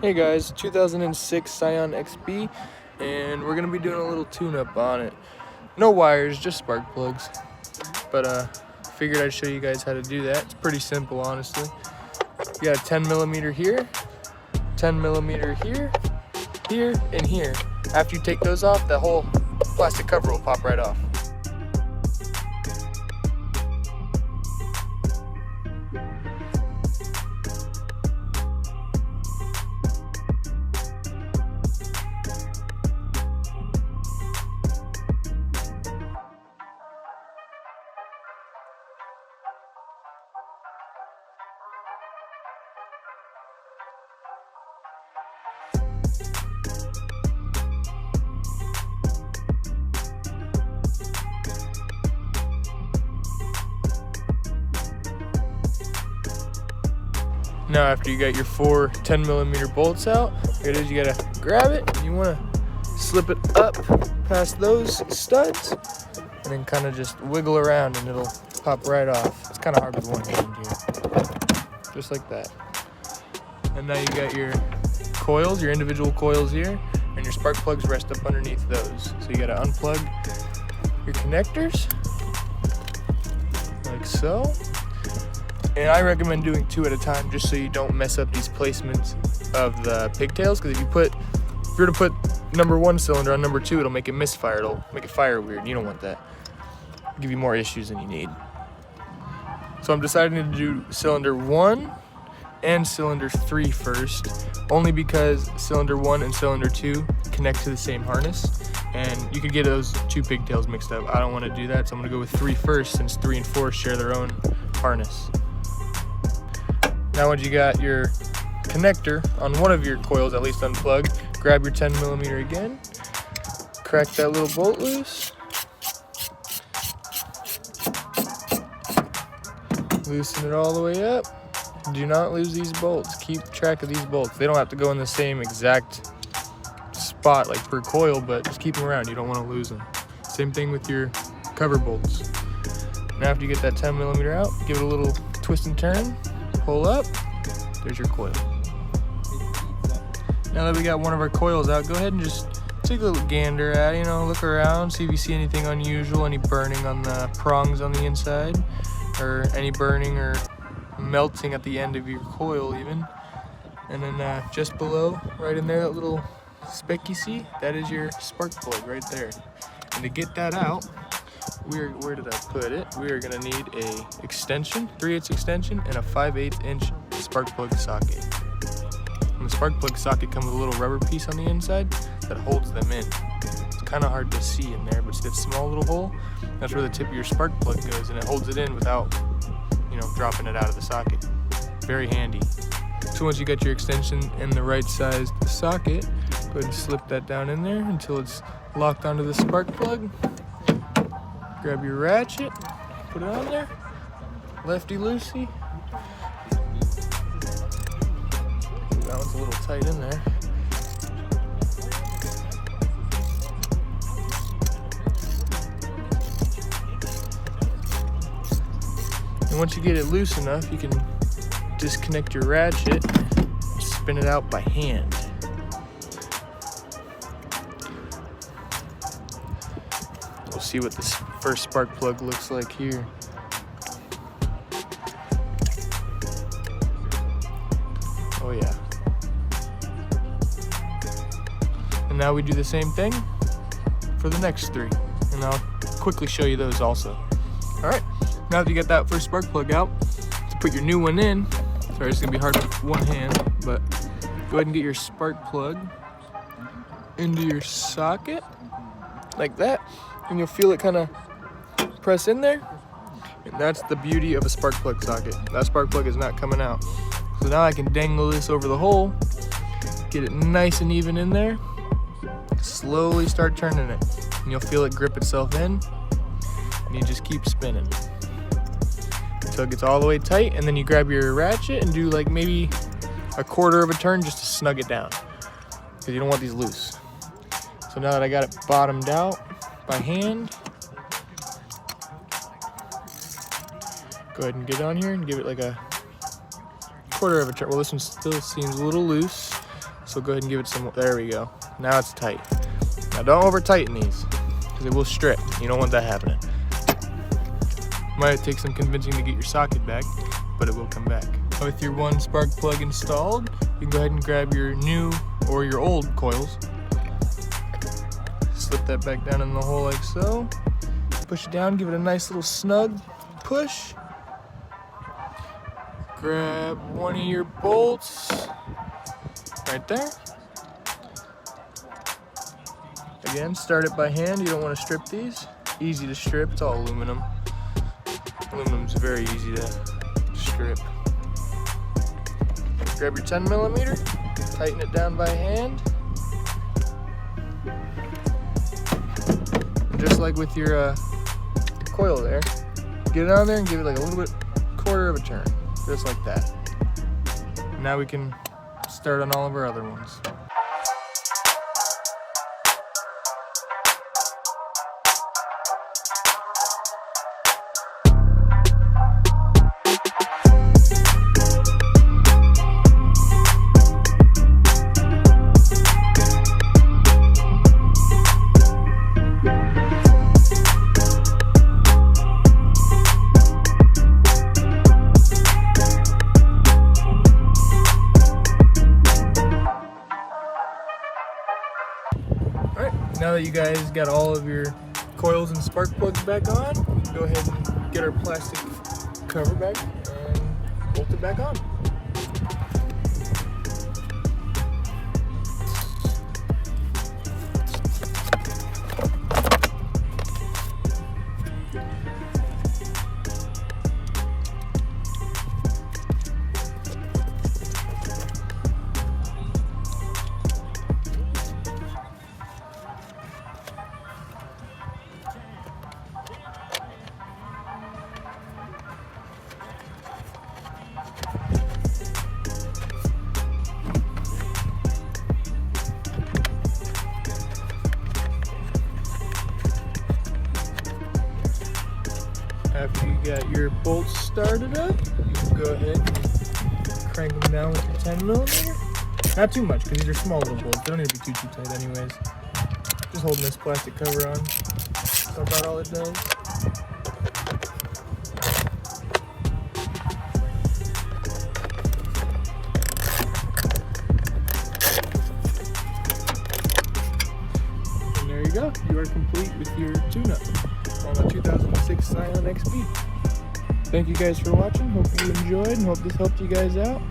Hey guys, 2006 Scion XB, and we're gonna be doing a little tune-up on it. No wires, just spark plugs. But figured I'd show you guys how to do that. It's pretty simple, honestly. You got a 10mm here, 10mm here, here, and here. After you take those off, the whole plastic cover will pop right off. Now after you got your 4 10mm bolts out, here it is, you gotta grab it, you wanna slip it up past those studs, and then kind of just wiggle around and it'll pop right off. It's kind of hard with one hand here. Just like that. And now you got your coils, your individual coils here, and your spark plugs rest up underneath those. So you gotta unplug your connectors, like so. And I recommend doing 2 at a time just so you don't mess up these placements of the pigtails, because if you were to put number 1 cylinder on number 2, it'll make it misfire. It'll make it fire weird. You don't want that. It'll give you more issues than you need. So I'm deciding to do cylinder 1 and cylinder 3 first, only because cylinder 1 and cylinder 2 connect to the same harness, and you could get those 2 pigtails mixed up. I don't want to do that, so I'm going to go with 3 first, since 3 and 4 share their own harness. Now once you got your connector on one of your coils, at least unplugged, grab your 10mm again, crack that little bolt loose, loosen it all the way up. Do not lose these bolts. Keep track of these bolts. They don't have to go in the same exact spot like per coil, but just keep them around. You don't want to lose them. Same thing with your cover bolts. Now after you get that 10mm out, give it a little twist and turn. Pull up, there's your coil. Now that we got one of our coils out, go ahead and just take a little gander at it, look around, see if you see anything unusual, any burning on the prongs on the inside, or any burning or melting at the end of your coil even. And then just below, right in there, that little speck you see, that is your spark plug right there. And to get that out, where did I put it? We are gonna need a extension, 3/8 extension, and a 5/8 inch spark plug socket. And the spark plug socket comes with a little rubber piece on the inside that holds them in. It's kind of hard to see in there, but see that small little hole? That's where the tip of your spark plug goes, and it holds it in without, dropping it out of the socket. Very handy. So once you got your extension in the right sized socket, go ahead and slip that down in there until it's locked onto the spark plug. Grab your ratchet, put it on there, lefty-loosey. That one's a little tight in there. And once you get it loose enough, you can disconnect your ratchet and spin it out by hand. We'll see what this first spark plug looks like here. Oh yeah. And now we do the same thing for the next 3. And I'll quickly show you those also. Alright, now that you got that first spark plug out, to put your new one in, sorry it's gonna be hard with one hand, but go ahead and get your spark plug into your socket, like that. And you'll feel it kind of press in there, and that's the beauty of a spark plug socket. That spark plug is not coming out. So now I can dangle this over the hole, get it nice and even in there, slowly start turning it, and you'll feel it grip itself in, and you just keep spinning until it gets all the way tight, and then you grab your ratchet and do like maybe a 1/4 of a turn just to snug it down, because you don't want these loose. So now that I got it bottomed out by hand, go ahead and get on here and give it like a 1/4 of a turn. Well, this one still seems a little loose. So go ahead and give it some, there we go. Now it's tight. Now don't over tighten these, because it will strip. You don't want that happening. Might take some convincing to get your socket back, but it will come back. With your one spark plug installed, you can go ahead and grab your new or your old coils. Slip that back down in the hole like so. Push it down, give it a nice little snug push. Grab one of your bolts right there. Again, start it by hand. You don't want to strip these. Easy to strip, it's all aluminum. Aluminum's very easy to strip. Grab your 10mm, tighten it down by hand. And just like with your coil there, get it on there and give it like a little bit, quarter of a turn, just like that. Now we can start on all of our other ones. Now that you guys got all of your coils and spark plugs back on, we can go ahead and get our plastic cover back and bolt it back on. After you got your bolts started up, you can go ahead and crank them down with your 10mm. Not too much, because these are small little bolts. They don't need to be too tight anyways. Just holding this plastic cover on. That's about all it does. And there you go. You are complete with your tune-up on the 2006 Scion XB. Thank you guys for watching. Hope you enjoyed and hope this helped you guys out.